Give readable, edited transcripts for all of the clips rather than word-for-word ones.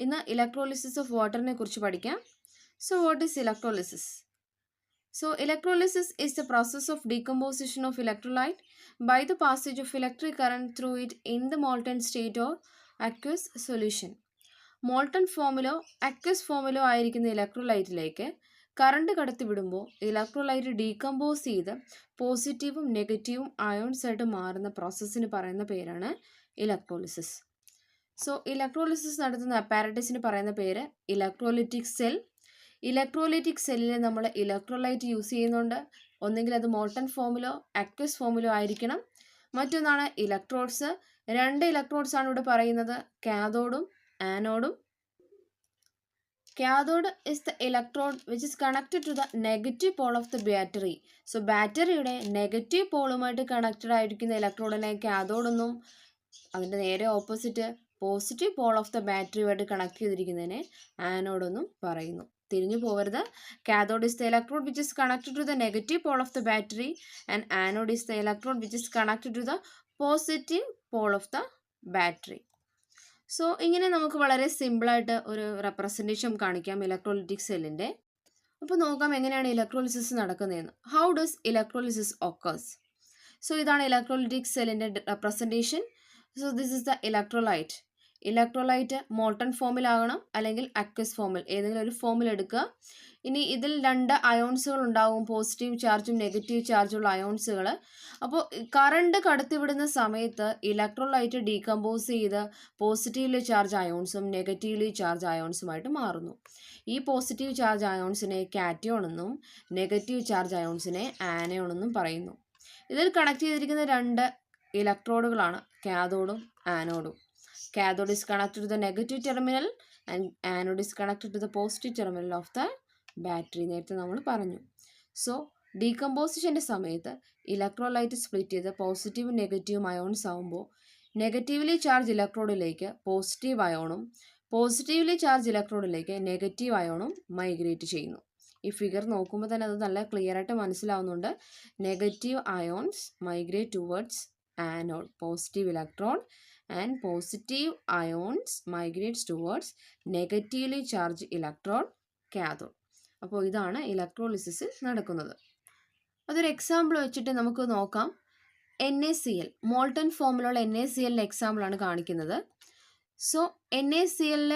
ഇന്ന് electrolysis of വാട്ടറിനെ കുറിച്ച് പഠിക്കാം. So what is electrolysis? So electrolysis is the process of decomposition of electrolyte by the passage of electric current through it in the molten state or aqueous solution. Molten ഫോമിലോ aqueous ഫോമിലോ ആയിരിക്കുന്ന ഇലക്ട്രോലൈറ്റിലേക്ക് current കടത്തിവിടുമ്പോൾ electrolyte decompose ചെയ്ത് പോസിറ്റീവും നെഗറ്റീവും ions ആയിട്ട് മാറുന്ന പ്രോസസ്സിന് പറയുന്ന പേരാണ് ഇലക്ട്രോളിസിസ്. സോ ഇലക്ട്രോളിസിസ് നടത്തുന്ന അപ്പാരറ്റസിന് പറയുന്ന പേര് ഇലക്ട്രോലിറ്റിക് സെൽ. ഇലക്ട്രോലൈറ്റിക് സെല്ലിൽ നമ്മൾ ഇലക്ട്രോലൈറ്റ് യൂസ് ചെയ്യുന്നുണ്ട്. ഒന്നെങ്കിൽ അത് മോൾട്ടൺ ഫോമിലോ അക്വസ് ഫോമിലോ ആയിരിക്കണം. മറ്റൊന്നാണ് ഇലക്ട്രോഡ്സ്. 2 ഇലക്ട്രോഡ്സ് ആണ് ഇവിടെ പറയുന്നത്, കാഥോഡും ആനോഡും. Cathode is the electrode which is connected to the negative pole of the battery. So ബാറ്ററിയുടെ നെഗറ്റീവ് പോളുമായിട്ട് കണക്റ്റഡ് ആയിരിക്കുന്ന ഇലക്ട്രോഡിനെ കാഥോഡ് എന്നും അതിൻ്റെ നേരെ opposite positive pole of the ബാറ്ററിയുമായിട്ട് കണക്ട് ചെയ്തിരിക്കുന്നതിനെ ആനോഡ് എന്നും പറയുന്നു. തിരിഞ്ഞു പോകരുത്. Cathode is the electrode which is connected to the negative pole of the battery and anode is the electrode which is connected to the positive pole of the battery. So ഇങ്ങനെ നമുക്ക് വളരെ സിമ്പിളായിട്ട് ഒരു representation കാണിക്കാം electrolytic സെല്ലിൻ്റെ. അപ്പോൾ നോക്കാം എങ്ങനെയാണ് ഇലക്ട്രോളിസിസ് നടക്കുന്നതെന്ന്. How does electrolysis occurs? So ഇതാണ് ഇലക്ട്രോലിറ്റിക് സെല്ലിൻ്റെ representation. So this is the electrolyte. Electrolyte molten ഫോമിലാകണം അല്ലെങ്കിൽ അക്വസ് ഫോമിൽ, ഏതെങ്കിലും ഒരു ഫോമിൽ എടുക്കുക. ഇനി ഇതിൽ 2 അയോൺസുകൾ ഉണ്ടാവും, പോസിറ്റീവ് ചാർജും നെഗറ്റീവ് ചാർജുള്ള അയോൺസുകൾ. അപ്പോൾ കറണ്ട് കടത്തിവിടുന്ന സമയത്ത് ഇലക്ട്രോലൈറ്റ് ഡീകമ്പോസ് ചെയ്ത് പോസിറ്റീവ്ലി ചാർജ് അയോൺസും നെഗറ്റീവ്ലി ചാർജ് അയോൺസുമായിട്ട് മാറുന്നു. ഈ പോസിറ്റീവ് ചാർജ് അയോൺസിനെ കാറ്റയോൺ എന്നും നെഗറ്റീവ് ചാർജ് അയോൺസിനെ ആനയോൺ എന്നും പറയുന്നു. ഇതിൽ കണക്ട് ചെയ്തിരിക്കുന്ന 2 ഇലക്ട്രോഡുകളാണ് കാഥോഡും ആനോഡും. Cathode is connected to the negative terminal and anode is connected to the positive terminal of the battery. നേരത്തെ നമ്മൾ പറഞ്ഞു. സോ ഡീകമ്പോസിഷൻ്റെ സമയത്ത് ഇലക്ട്രോലൈറ്റ് സ്പ്ലിറ്റ് ചെയ്ത് പോസിറ്റീവും നെഗറ്റീവും അയോൺസ് ആകുമ്പോൾ നെഗറ്റീവ്ലി ചാർജ് ഇലക്ട്രോഡിലേക്ക് പോസിറ്റീവ് അയോണും പോസിറ്റീവ്ലി ചാർജ് ഇലക്ട്രോഡിലേക്ക് നെഗറ്റീവ് അയോണും മൈഗ്രേറ്റ് ചെയ്യുന്നു. ഈ ഫിഗർ നോക്കുമ്പോൾ തന്നെ അത് നല്ല ക്ലിയർ ആയിട്ട് മനസ്സിലാവുന്നുണ്ട്. Negative ions migrate towards anode, positive electrode, and positive ions migrates towards negatively charged electrode, cathode. അപ്പോൾ ഇതാണ് ഇലക്ട്രോളിസിസ് നടക്കുന്നത്. അതൊരു എക്സാമ്പിൾ വെച്ചിട്ട് നമുക്ക് നോക്കാം. NaCl, മോൾട്ടൺ ഫോമിലുള്ള NaClൻ്റെ എക്സാമ്പിളാണ് കാണിക്കുന്നത്. സോ NaClൽ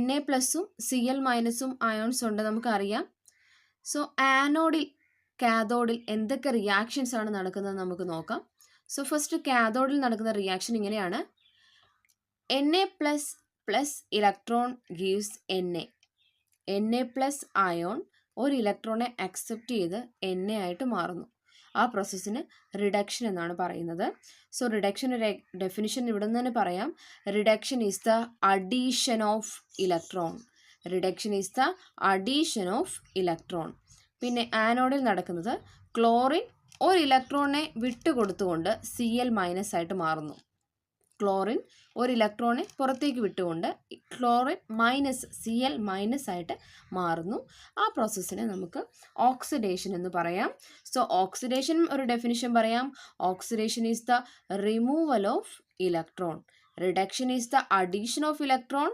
Na+ഉം Cl- അയോൺസ് ഉണ്ട്, നമുക്കറിയാം. സോ ആനോഡിൽ കാഥോഡിൽ എന്തൊക്കെ റിയാക്ഷൻസ് ആണ് നടക്കുന്നത് നമുക്ക് നോക്കാം. സോ ഫസ്റ്റ് കാഥോഡിൽ നടക്കുന്ന റിയാക്ഷൻ ഇങ്ങനെയാണ്. Na++ electron gives Na+ ion ഒരു ഇലക്ട്രോണെ അക്സെപ്റ്റ് ചെയ്ത് Na ആയിട്ട് മാറുന്നു. ആ പ്രോസസ്സിന് റിഡക്ഷൻ എന്നാണ് പറയുന്നത്. സോ റിഡക്ഷൻ ഒരു ഡെഫിനിഷൻ ഇവിടെ നിന്ന് തന്നെ പറയാം. Reduction is the addition of electron. Reduction is the addition of electron. പിന്നെ ആനോഡിൽ നടക്കുന്നത് ക്ലോറിൻ ഒരു ഇലക്ട്രോണിനെ വിട്ടുകൊടുത്തുകൊണ്ട് Cl- ആയിട്ട് മാറുന്നു. ക്ലോറിൻ ഒരു ഇലക്ട്രോണെ പുറത്തേക്ക് വിട്ടുകൊണ്ട് ക്ലോറിൻ Cl- ആയിട്ട് മാറുന്നു. ആ പ്രോസസ്സിനെ നമുക്ക് ഓക്സിഡേഷൻ എന്ന് പറയാം. സോ ഓക്സിഡേഷൻ ഒരു ഡെഫിനിഷൻ പറയാം. Oxidation is the removal of electron. Reduction is the addition of electron.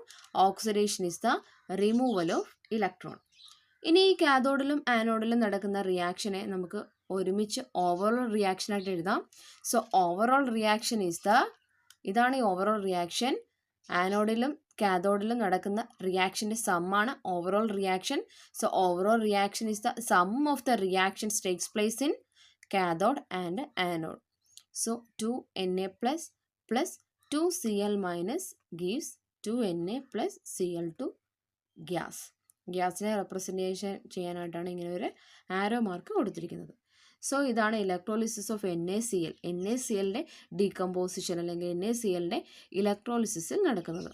Oxidation is the removal of electron. ഇനി ഈ കാഥോഡിലും ആനോഡിലും നടക്കുന്ന റിയാക്ഷനെ നമുക്ക് ഒരുമിച്ച് ഓവറോൾ റിയാക്ഷനായിട്ട് എഴുതാം. So overall reaction is the, ഇതാണ് ഈ ഓവറോൾ റിയാക്ഷൻ. ആനോഡിലും കാഥോഡിലും നടക്കുന്ന റിയാക്ഷൻ്റെ സമ്മാണ് overall reaction. So overall reaction is the sum of the reactions takes place in cathode and anode. So 2Na+ plus 2Cl- gives 2Na plus Cl2 gas. ഗ്യാസിനെ representation ചെയ്യാനായിട്ടാണ് ഇങ്ങനെ ഒരു ആരോ മാർക്ക് കൊടുത്തിരിക്കുന്നത്. സോ ഇതാണ് ഇലക്ട്രോളിസിസ് ഓഫ് NaCl. NaClൻ്റെ decomposition അല്ലെങ്കിൽ NaClൻ്റെ electrolysis നടക്കുന്നത്.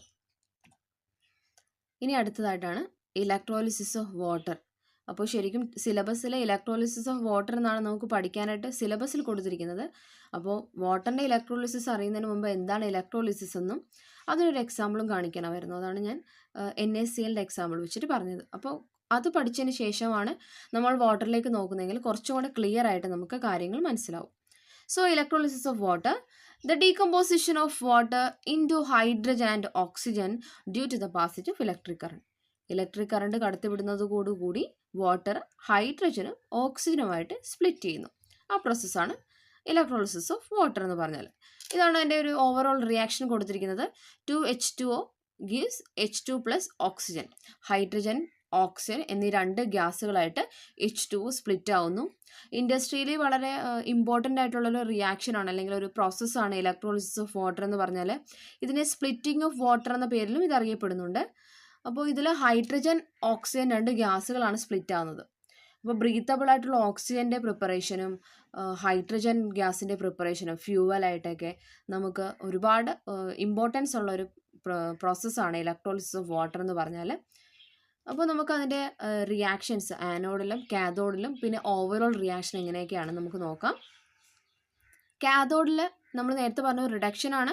ഇനി അടുത്തതായിട്ടാണ് ഇലക്ട്രോളിസിസ് ഓഫ് വാട്ടർ. അപ്പോൾ ശരിക്കും സിലബസിലെ ഇലക്ട്രോളിസിസ് ഓഫ് വാട്ടർ എന്നാണ് നമുക്ക് പഠിക്കാനായിട്ട് സിലബസിൽ കൊടുത്തിരിക്കുന്നത്. അപ്പോൾ വാട്ടറിൻ്റെ ഇലക്ട്രോളിസിസ് അറിയുന്നതിന് മുമ്പ് എന്താണ് ഇലക്ട്രോളിസിസ് എന്നും അതിനൊരു എക്സാമ്പിളും കാണിക്കണമായിരുന്നു. അതാണ് ഞാൻ NaClൻ്റെ എക്സാമ്പിൾ വെച്ചിട്ട് പറഞ്ഞത്. അപ്പോൾ അത് പഠിച്ചതിന് ശേഷമാണ് നമ്മൾ വാട്ടറിലേക്ക് നോക്കുന്നതെങ്കിൽ കുറച്ചും കൂടെ ക്ലിയർ ആയിട്ട് നമുക്ക് കാര്യങ്ങൾ മനസ്സിലാവും. So electrolysis of water. The decomposition of water into hydrogen and oxygen due to the passage of electric current. Electric current കടത്തിവിടുന്നതോടുകൂടി വാട്ടർ ഹൈഡ്രജനും ഓക്സിജനുമായിട്ട് സ്പ്ലിറ്റ് ചെയ്യുന്നു. ആ പ്രോസസ്സാണ് ഇലക്ട്രോളിസിസ് ഓഫ് വാട്ടർ എന്ന് പറഞ്ഞാൽ. ഇതാണ് എൻ്റെ ഒരു ഓവറോൾ റിയാക്ഷൻ കൊടുത്തിരിക്കുന്നത്. 2H2O gives H2 plus oxygen. Hydrogen, oxygen എന്നീ രണ്ട് ഗ്യാസുകളായിട്ട് H2O സ്പ്ലിറ്റ് ആവുന്നു. ഇൻഡസ്ട്രിയിൽ വളരെ ഇമ്പോർട്ടൻ്റ് ആയിട്ടുള്ളൊരു റിയാക്ഷനാണ് അല്ലെങ്കിൽ ഒരു പ്രോസസ്സാണ് ഇലക്ട്രോളിസിസ് ഓഫ് വാട്ടർ എന്ന് പറഞ്ഞാൽ. ഇതിനെ സ്പ്ലിറ്റിംഗ് ഓഫ് വാട്ടർ എന്ന പേരിലും ഇത് അറിയപ്പെടുന്നുണ്ട്. അപ്പോൾ ഇതിൽ ഹൈഡ്രജൻ, ഓക്സിജൻ രണ്ട് ഗ്യാസുകളാണ് സ്പ്ലിറ്റ് ആവുന്നത്. അപ്പോൾ ബ്രീത്തബിൾ ആയിട്ടുള്ള ഓക്സിജൻ്റെ പ്രിപ്പറേഷനും ഹൈഡ്രജൻ ഗ്യാസിൻ്റെ പ്രിപ്പറേഷനും ഫ്യൂവലായിട്ടൊക്കെ നമുക്ക് ഒരുപാട് ഇമ്പോർട്ടൻസ് ഉള്ളൊരു പ്രോസസ്സാണ് ഇലക്ട്രോളിസിസ് ഓഫ് വാട്ടർ എന്ന് പറഞ്ഞാൽ. അപ്പോൾ നമുക്ക് അതിൻ്റെ റിയാക്ഷൻസ് ആനോഡിലും കാഥോഡിലും പിന്നെ ഓവറോൾ റിയാക്ഷൻ എങ്ങനെയൊക്കെയാണ് നമുക്ക് നോക്കാം. കാഥോഡിൽ നമ്മൾ നേരത്തെ പറഞ്ഞ റിഡക്ഷനാണ്,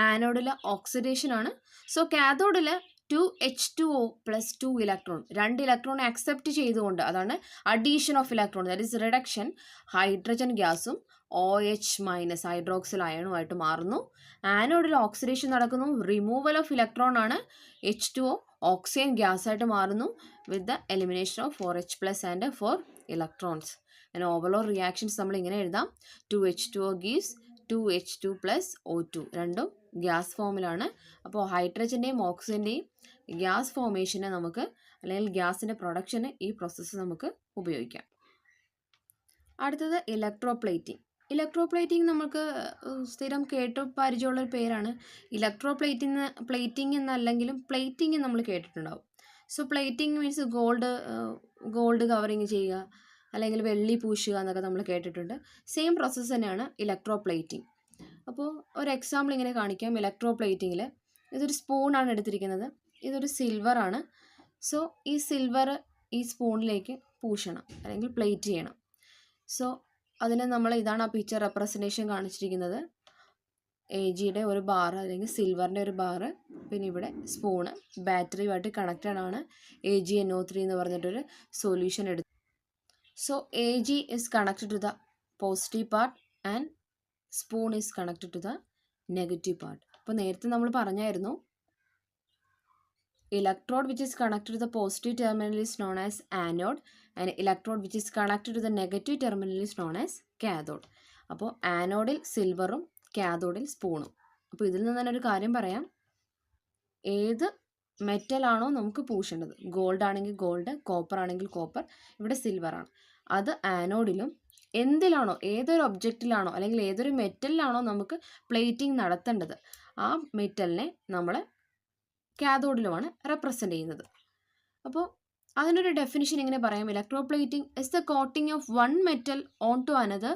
ആനോഡിൽ ഓക്സിഡേഷനാണ്. സോ കാഥോഡിൽ 2H2O പ്ലസ് 2 ഇലക്ട്രോൺ, രണ്ട് ഇലക്ട്രോൺ അക്സെപ്റ്റ് ചെയ്തുകൊണ്ട്, അതാണ് addition of electron, that is reduction, hydrogen ഗ്യാസും OH മൈനസ് ഹൈഡ്രോക്സിൽ അയണുമായിട്ട് മാറുന്നു. ആനോഡിൽ ഓക്സിഡേഷൻ നടക്കുന്നു, റിമൂവൽ ഓഫ് ഇലക്ട്രോൺ ആണ്, H2O ഓക്സിജൻ ഗ്യാസായിട്ട് മാറുന്നു with the elimination of 4H plus and 4 electrons. അങ്ങനെ ഓവറോൾ റിയാക്ഷൻസ് നമ്മൾ ഇങ്ങനെ എഴുതാം. 2H2O gives 2H2 plus O2, രണ്ടും ഗ്യാസ് ഫോമിലാണ്. അപ്പോൾ ഹൈഡ്രജൻ്റെയും ഓക്സിജൻ്റെയും ഗ്യാസ് ഫോമേഷന് നമുക്ക് അല്ലെങ്കിൽ ഗ്യാസിൻ്റെ പ്രൊഡക്ഷന് ഈ പ്രോസസ്സ് നമുക്ക് ഉപയോഗിക്കാം. അടുത്തത് ഇലക്ട്രോപ്ലേറ്റിംഗ്. ഇലക്ട്രോപ്ലേറ്റിംഗ് നമുക്ക് സ്ഥിരം കേട്ട് പരിചയമുള്ളൊരു പേരാണ്. പ്ലേറ്റിംഗ് എന്നല്ലെങ്കിലും പ്ലേറ്റിംഗ് നമ്മൾ കേട്ടിട്ടുണ്ടാവും. So plating means gold covering ചെയ്യുക അല്ലെങ്കിൽ വെള്ളി പൂശുക എന്നൊക്കെ നമ്മൾ കേട്ടിട്ടുണ്ട്. സെയിം പ്രോസസ്സ് തന്നെയാണ് ഇലക്ട്രോപ്ലേറ്റിംഗ്. അപ്പോൾ ഒരു എക്സാമ്പിൾ ഇങ്ങനെ കാണിക്കാം. ഇലക്ട്രോപ്ലേറ്റിങ്ങിൽ ഇതൊരു സ്പൂണാണ് എടുത്തിരിക്കുന്നത്, ഇതൊരു സിൽവറാണ്. സോ ഈ സിൽവർ ഈ സ്പൂണിലേക്ക് പൂശണം അല്ലെങ്കിൽ പ്ലേറ്റ് ചെയ്യണം. സോ അതിന് നമ്മൾ ഇതാണ് ആ പിക്ചർ റെപ്രസെൻറ്റേഷൻ കാണിച്ചിരിക്കുന്നത്. AGയുടെ ഒരു ബാർ അല്ലെങ്കിൽ സിൽവറിൻ്റെ ഒരു ബാറ്, പിന്നെ ഇവിടെ സ്പൂണ് ബാറ്ററിയുമായിട്ട് കണക്റ്റഡ് ആണ്. AgNO3 എന്ന് പറഞ്ഞിട്ടൊരു സൊല്യൂഷൻ എടുത്തു. So AG is connected to the positive part and spoon is connected to the negative part. അപ്പോൾ നേരത്തെ നമ്മൾ പറഞ്ഞായിരുന്നു electrode which is connected to the positive terminal is known as anode and electrode which is connected to the negative terminal is known as cathode. അപ്പോൾ ആനോഡിൽ സിൽവറും കാഥോഡിൽ സ്പൂണും. അപ്പോൾ ഇതിൽ നിന്ന് തന്നെ ഒരു കാര്യം പറയാം, ഏത് മെറ്റലാണോ നമുക്ക് പൂശേണ്ടത്, ഗോൾഡ് ആണെങ്കിൽ ഗോൾഡ്, കോപ്പർ ആണെങ്കിൽ കോപ്പർ, ഇവിടെ സിൽവറാണ്, അത് ആനോഡിലും എന്തിലാണോ ഏതൊരു ഒബ്ജക്റ്റിലാണോ അല്ലെങ്കിൽ ഏതൊരു മെറ്റലിലാണോ നമുക്ക് പ്ലേറ്റിംഗ് നടത്തേണ്ടത് ആ മെറ്റലിനെ നമ്മൾ കാഥോഡിലുമാണ് റെപ്രസെൻ്റ് ചെയ്യുന്നത്. അപ്പോൾ അതിനൊരു ഡെഫിനിഷൻ ഇങ്ങനെ പറയാം. Electroplating is the coating of one metal on to another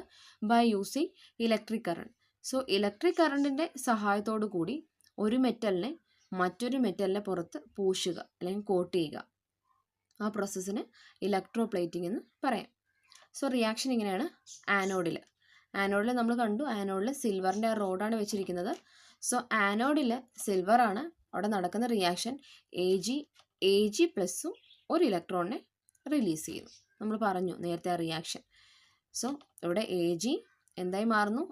by using electric current. So electric കറണ്ടിൻ്റെ സഹായത്തോടു കൂടി ഒരു മെറ്റലിനെ മറ്റൊരു മെറ്റലിനെ പുറത്ത് പൂശുക അല്ലെങ്കിൽ കോട്ട് ചെയ്യുക, ആ പ്രോസസ്സിന് ഇലക്ട്രോപ്ലേറ്റിംഗ് എന്ന് പറയാം. സോ റിയാക്ഷൻ ഇങ്ങനെയാണ്. ആനോഡിൽ നമ്മൾ കണ്ടു, ആനോഡിൽ സിൽവറിൻ്റെ ആ റോഡാണ് വെച്ചിരിക്കുന്നത്. സോ ആനോഡിൽ സിൽവറാണ്, അവിടെ നടക്കുന്ന റിയാക്ഷൻ AG പ്ലസും ഒരു ഇലക്ട്രോണിനെ റിലീസ് ചെയ്യുന്നു. നമ്മൾ പറഞ്ഞു നേരത്തെ ആ റിയാക്ഷൻ. സോ ഇവിടെ AG എന്തായി മാറുന്നു,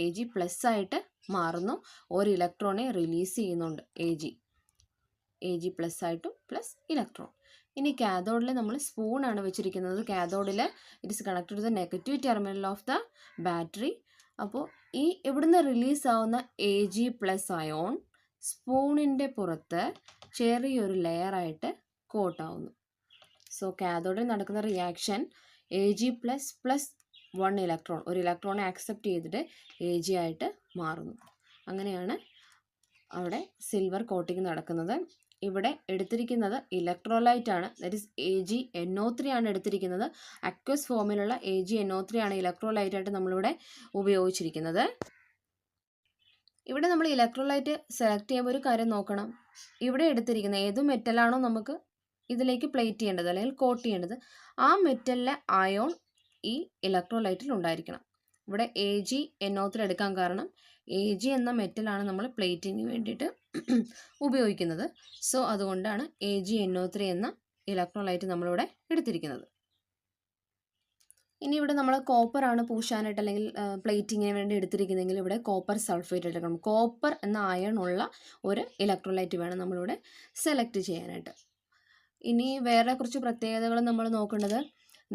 AG പ്ലസ് ആയിട്ട് മാറുന്നു, ഒരു ഇലക്ട്രോണെ റിലീസ് ചെയ്യുന്നുണ്ട് AG പ്ലസ് ആയിട്ടും പ്ലസ് ഇലക്ട്രോൺ. ഇനി കാഥോഡിൽ നമ്മൾ സ്പൂണാണ് വെച്ചിരിക്കുന്നത്. കാഥോഡിൽ it is connected to the negative terminal of the battery. അപ്പോൾ ഈ ഇവിടുന്ന് റിലീസ് ആവുന്ന AG പ്ലസ് അയോൺ സ്പൂണിൻ്റെ പുറത്ത് ചെറിയൊരു ലെയറായിട്ട് കോട്ടാവുന്നു. സോ കാഥോഡിൽ നടക്കുന്ന reaction AG plus plus 1 electron, ഒരു ഇലക്ട്രോണെ ആക്സെപ്റ്റ് ചെയ്തിട്ട് AG ആയിട്ട് മാറുന്നു. അങ്ങനെയാണ് അവിടെ സിൽവർ കോട്ടിങ് നടക്കുന്നത്. ഇവിടെ എടുത്തിരിക്കുന്നത് ഇലക്ട്രോലൈറ്റ് ആണ്, ദാറ്റ് ഈസ് AgNO3 ആണ് എടുത്തിരിക്കുന്നത്. അക്വസ് ഫോമിലുള്ള AgNO3 ആണ് ഇലക്ട്രോലൈറ്റ് ആയിട്ട് നമ്മളിവിടെ ഉപയോഗിച്ചിരിക്കുന്നത്. ഇവിടെ നമ്മൾ ഇലക്ട്രോലൈറ്റ് സെലക്ട് ചെയ്യുമ്പോൾ ഒരു കാര്യം നോക്കണം, ഇവിടെ എടുത്തിരിക്കുന്ന ഏത് മെറ്റലാണോ നമുക്ക് ഇതിലേക്ക് പ്ലേറ്റ് ചെയ്യേണ്ടത് അല്ലെങ്കിൽ കോട്ട് ചെയ്യേണ്ടത് ആ മെറ്റലിലെ അയോൺ ഈ ഇലക്ട്രോലൈറ്റിൽ ഉണ്ടായിരിക്കണം. ഇവിടെ AgNO3 എടുക്കാൻ കാരണം AG എന്ന മെറ്റലാണ് നമ്മൾ പ്ലേറ്റിങ്ങിന് വേണ്ടിയിട്ട് ഉപയോഗിക്കുന്നത്. സോ അതുകൊണ്ടാണ് AgNO3 എന്ന ഇലക്ട്രോലൈറ്റ് നമ്മളിവിടെ എടുത്തിരിക്കുന്നത്. ഇനി ഇവിടെ നമ്മൾ കോപ്പറാണ് പൂശാനായിട്ട് അല്ലെങ്കിൽ പ്ലേറ്റിങ്ങിന് വേണ്ടി എടുത്തിരിക്കുന്നതെങ്കിൽ ഇവിടെ കോപ്പർ സൾഫേറ്റ് എടുക്കണം. കോപ്പർ എന്ന അയൺ ഉള്ള ഒരു ഇലക്ട്രോലൈറ്റ് വേണം നമ്മളിവിടെ സെലക്ട് ചെയ്യാനായിട്ട്. ഇനി വേറെ കുറച്ച് പ്രത്യേകതകൾ നമ്മൾ നോക്കേണ്ടത്,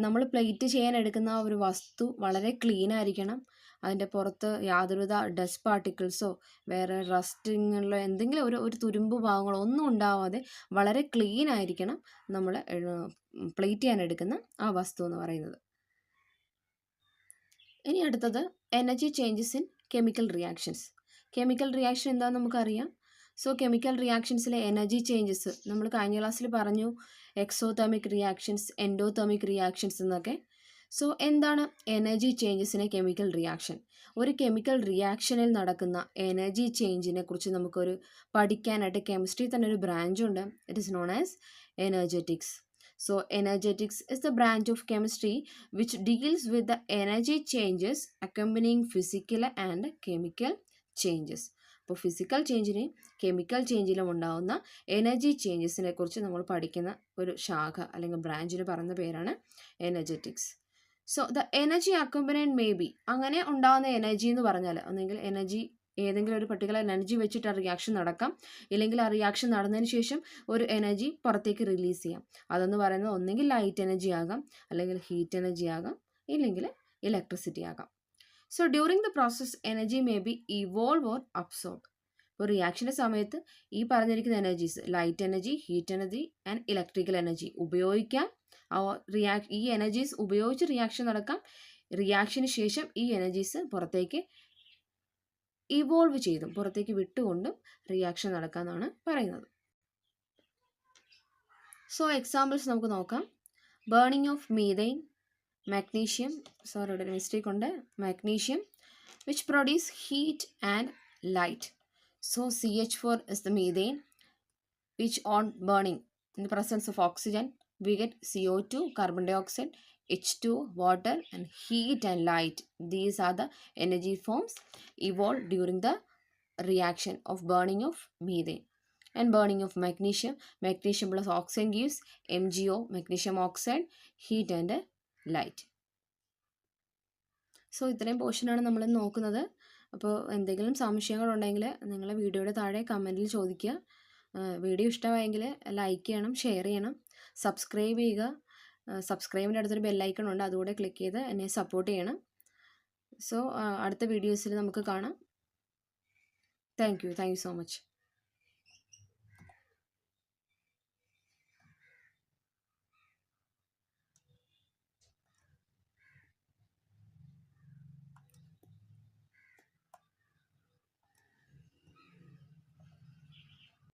നമ്മൾ പ്ലേറ്റ് ചെയ്യാൻ എടുക്കുന്ന ഒരു വസ്തു വളരെ ക്ലീൻ ആയിരിക്കണം. അതിൻ്റെ പുറത്ത് യാതൊരുവിധ ഡസ്റ്റ് പാർട്ടിക്കിൾസോ വേറെ റസ്റ്റിങ്ങുള്ള എന്തെങ്കിലും ഒരു തുരുമ്പ് ഭാഗങ്ങളോ ഒന്നും ഉണ്ടാവാതെ വളരെ ക്ലീൻ ആയിരിക്കണം നമ്മൾ പ്ലേറ്റ് ചെയ്യാൻ എടുക്കുന്ന ആ വസ്തു എന്ന് പറയുന്നത്. ഇനി അടുത്തത് energy changes in chemical reactions. Chemical reaction എന്താണെന്ന് നമുക്കറിയാം. സോ കെമിക്കൽ റിയാക്ഷൻസിലെ എനർജി ചേഞ്ചസ് നമ്മൾ കഴിഞ്ഞ ക്ലാസ്സിൽ പറഞ്ഞു, എക്സോതെർമിക് റിയാക്ഷൻസ്, എൻഡോതെർമിക് റിയാക്ഷൻസ് എന്നൊക്കെ. സോ എന്താണ് എനർജി ചേഞ്ചസിനെ കെമിക്കൽ റിയാക്ഷൻ? ഒരു കെമിക്കൽ റിയാക്ഷനിൽ നടക്കുന്ന എനർജി ചേഞ്ചിനെ കുറിച്ച് നമുക്കൊരു പഠിക്കാനായിട്ട് കെമിസ്ട്രി തന്നെ ഒരു ബ്രാഞ്ചുണ്ട്. It is known as energetics. So energetics is the branch of chemistry which deals with the energy changes accompanying physical and chemical changes. അപ്പോൾ ഫിസിക്കൽ ചേഞ്ചിനെയും കെമിക്കൽ ചേഞ്ചിലും ഉണ്ടാകുന്ന എനർജി ചേഞ്ചസിനെ കുറിച്ച് നമ്മൾ പഠിക്കുന്ന ഒരു ശാഖ അല്ലെങ്കിൽ ബ്രാഞ്ചിന് പറയുന്ന പേരാണ് energetics. So the energy accompanied may be, അങ്ങനെ ഉണ്ടാകുന്ന എനർജി എന്ന് പറഞ്ഞാൽ ഒന്നെങ്കിൽ എനർജി ഏതെങ്കിലും ഒരു പർട്ടിക്കുലർ എനർജി വെച്ചിട്ട് ആ റിയാക്ഷൻ നടക്കാം, ഇല്ലെങ്കിൽ ആ റിയാക്ഷൻ നടന്നതിന് ശേഷം ഒരു എനർജി പുറത്തേക്ക് റിലീസ് ചെയ്യാം. അതെന്ന് പറയുന്നത് ഒന്നെങ്കിൽ ലൈറ്റ് എനർജി ആകാം, അല്ലെങ്കിൽ ഹീറ്റ് എനർജി ആകാം, ഇല്ലെങ്കിൽ ഇലക്ട്രിസിറ്റി ആകാം. So during the process energy may be evolve or absorb. ഇപ്പോൾ റിയാക്ഷൻ്റെ സമയത്ത് ഈ പറഞ്ഞിരിക്കുന്ന energies light energy, heat energy and electrical energy ഉപയോഗിക്കാം. ഈ എനർജീസ് ഉപയോഗിച്ച് റിയാക്ഷൻ നടക്കാം. റിയാക്ഷന് ശേഷം ഈ എനർജീസ് പുറത്തേക്ക് ഇവോൾവ് ചെയ്തും പുറത്തേക്ക് വിട്ടുകൊണ്ടും റിയാക്ഷൻ നടക്കാമെന്നാണ് പറയുന്നത്. സോ എക്സാമ്പിൾസ് നമുക്ക് നോക്കാം. Burning of methane, magnesium, sorry ഇവിടെ ഒരു മിസ്റ്റേക്ക് ഉണ്ട്, magnesium which produce heat and light. So CH4 is the methane which on burning in the presence of oxygen we get CO2, carbon dioxide, H2, water and heat and light. These are the energy forms evolved during the reaction of burning of methane. And burning of magnesium, magnesium plus oxygen gives MgO, magnesium oxide, heat and light. So ഇത്രയും പോർഷനാണ് നമ്മൾ നോക്കുന്നത്. അപ്പോൾ എന്തെങ്കിലും സംശയങ്ങളുണ്ടെങ്കിൽ നിങ്ങൾ വീഡിയോയുടെ താഴെ കമൻറ്റിൽ ചോദിക്കുക. വീഡിയോ ഇഷ്ടമായെങ്കിൽ ലൈക്ക് ചെയ്യണം, ഷെയർ ചെയ്യണം, സബ്സ്ക്രൈബ് ചെയ്യുക. സബ്സ്ക്രൈബിൻ്റെ അടുത്തൊരു ബെല്ലൈക്കൺ ഉണ്ട്, അതുകൂടെ ക്ലിക്ക് ചെയ്ത് എന്നെ സപ്പോർട്ട് ചെയ്യണം. സോ അടുത്ത വീഡിയോസിൽ നമുക്ക് കാണാം. Thank you so much.